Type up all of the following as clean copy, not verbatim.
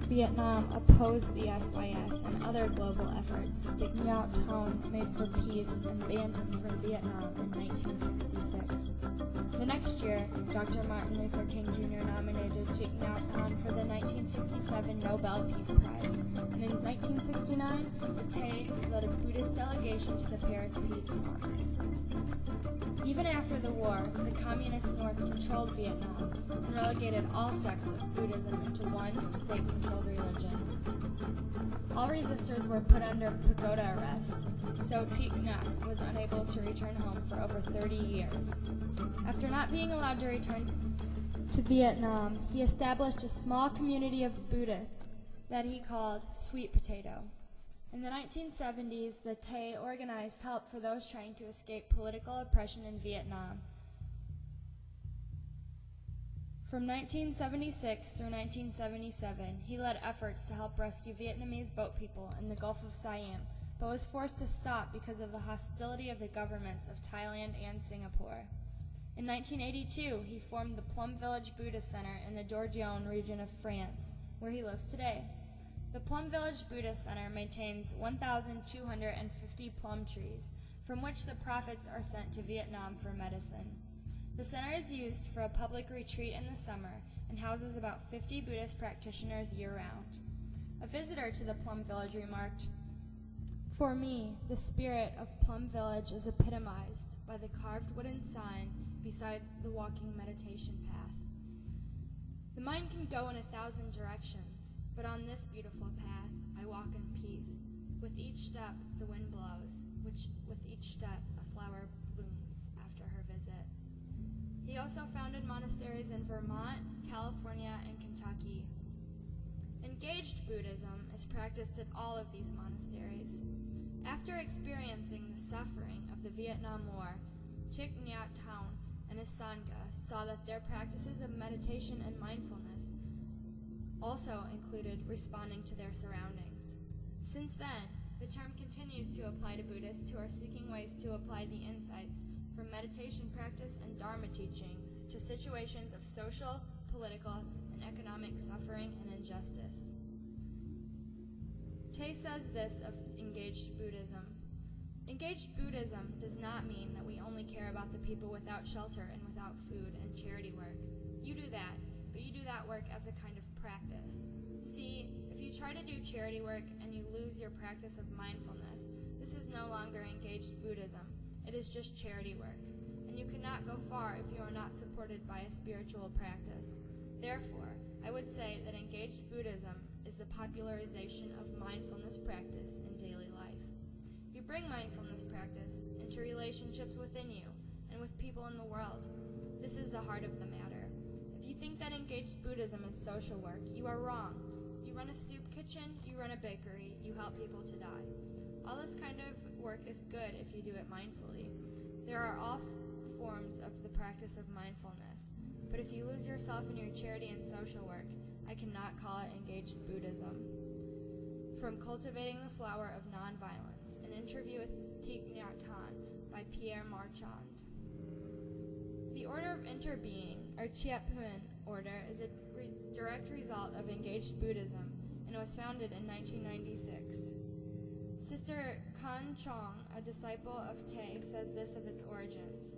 Vietnam opposed the SYS and other global efforts, Thich Nhat Hanh made for peace and banned him from Vietnam in 1966. The next year, Dr. Martin Luther King Jr. nominated Thich Nhat Hanh for the 1967 Nobel Peace Prize, and in 1969, the Tay led a Buddhist delegation to the Paris peace talks. Even after the war, the Communist North controlled Vietnam and relegated all sects of Buddhism into one state-controlled religion. All resistors were put under pagoda arrest, so Thich Nhat was unable to return home for over 30 years. After not being allowed to return to Vietnam, he established a small community of Buddhists that he called Sweet Potato. In the 1970s, the Tay organized help for those trying to escape political oppression in Vietnam. From 1976 through 1977, he led efforts to help rescue Vietnamese boat people in the Gulf of Siam, but was forced to stop because of the hostility of the governments of Thailand and Singapore. In 1982, he formed the Plum Village Buddhist Center in the Dordogne region of France, where he lives today. The Plum Village Buddhist Center maintains 1,250 plum trees, from which the profits are sent to Vietnam for medicine. The center is used for a public retreat in the summer and houses about 50 Buddhist practitioners year-round. A visitor to the Plum Village remarked, "For me, the spirit of Plum Village is epitomized by the carved wooden sign beside the walking meditation path. The mind can go in 1,000 directions, but on this beautiful path I walk in peace. With each step the wind blows, with each step a flower blooms after her visit." He also founded monasteries in Vermont, California, and Kentucky. Engaged Buddhism is practiced at all of these monasteries. After experiencing the suffering of the Vietnam War, Thich Nhat Hanh and his Sangha saw that their practices of meditation and mindfulness also included responding to their surroundings. Since then, the term continues to apply to Buddhists who are seeking ways to apply the insights from meditation practice and Dharma teachings to situations of social, political, and economic suffering and injustice. Tay says this of engaged Buddhism. Engaged Buddhism does not mean that we only care about the people without shelter and without food and charity work. You do that, but you do that work as a kind of practice. See, if you try to do charity work and you lose your practice of mindfulness, this is no longer engaged Buddhism. It is just charity work, and you cannot go far if you are not supported by a spiritual practice. Therefore, I would say that engaged Buddhism is the popularization of mindfulness practice in daily life. You bring mindfulness practice into relationships within you and with people in the world. This is the heart of the matter. If you think that engaged Buddhism is social work, you are wrong. You run a soup kitchen, you run a bakery, you help people to die. All this kind of work is good if you do it mindfully. There are all forms of the practice of mindfulness, but if you lose yourself in your charity and social work, I cannot call it engaged Buddhism. From Cultivating the Flower of Nonviolence, an interview with Thich Nhat Hanh by Pierre Marchand. The Order of Interbeing, or Chiep Huyen Order, is a direct result of engaged Buddhism and was founded in 1996. Sister Kan Chong, a disciple of Tay, says this of its origins.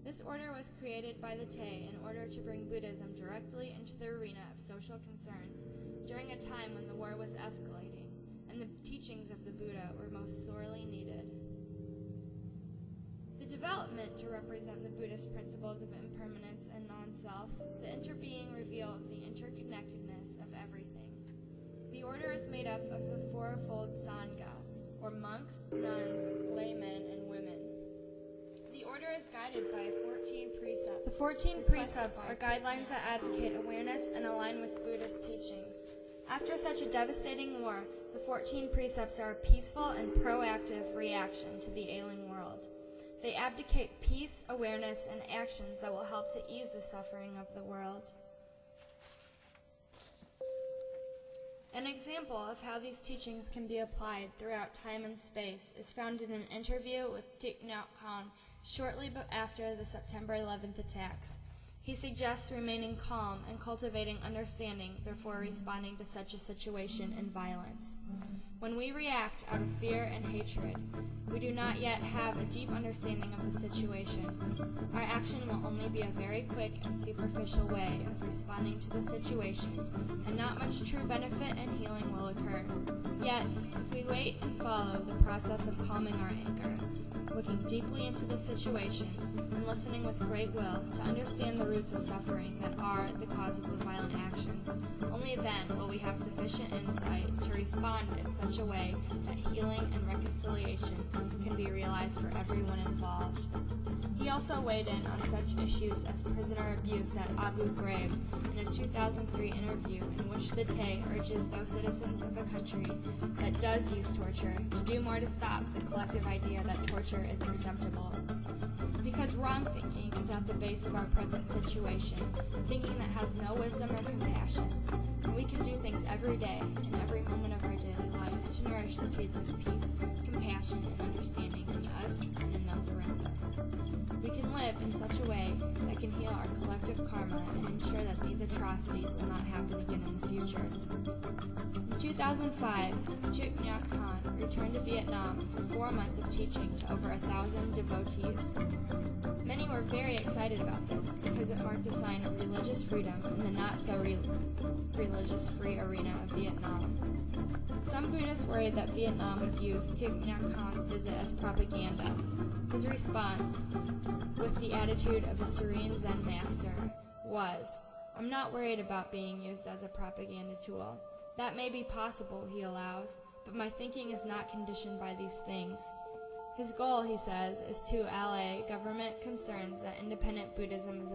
This order was created by the Tay in order to bring Buddhism directly into the arena of social concerns during a time when the war was escalating and the teachings of the Buddha were most sorely needed. The development to represent the Buddhist principles of impermanence and non-self, the interbeing reveals the interconnectedness of everything. The order is made up of the fourfold Sangha, or monks, nuns, laymen, and women. The order is guided by 14 precepts. The 14 precepts are guidelines that advocate awareness and align with Buddhist teachings. After such a devastating war, the 14 precepts are a peaceful and proactive reaction to the ailing world. They abdicate peace, awareness, and actions that will help to ease the suffering of the world. An example of how these teachings can be applied throughout time and space is found in an interview with Thich Nhat Hanh shortly after the September 11th attacks. He suggests remaining calm and cultivating understanding before responding to such a situation in violence. When we react out of fear and hatred, we do not yet have a deep understanding of the situation. Our action will only be a very quick and superficial way of responding to the situation, and not much true benefit and healing will occur. Yet, if we wait and follow the process of calming our anger, looking deeply into the situation, and listening with great will to understand the roots of suffering that are the cause of the violent actions, only then will we have sufficient insight to respond in such a way that healing and reconciliation can be realized for everyone involved. He also weighed in on such issues as prisoner abuse at Abu Ghraib in a 2003 interview in which the Tay urges those citizens of a country that does use torture to do more to stop the collective idea that torture is acceptable. Because wrong thinking is at the base of our present situation, thinking that has no wisdom or compassion. And we can do things every day, in every moment of our daily life, to nourish the seeds of peace, compassion, and understanding in us and in those around us. We can live in such a way that can heal our collective karma and ensure that these atrocities will not happen again in the future. In 2005, Thich Nhat Hanh returned to Vietnam for 4 months of teaching to over 1,000 devotees. Many were very excited about this because it marked a sign of religious freedom in the not-so-religious free arena of Vietnam. Some Buddhists worried that Vietnam would use Thich Nhat Hanh's visit as propaganda. His response, with the attitude of a serene Zen master, was, "I'm not worried about being used as a propaganda tool. That may be possible," he allows, "but my thinking is not conditioned by these things." His goal, he says, is to allay government concerns that independent Buddhism is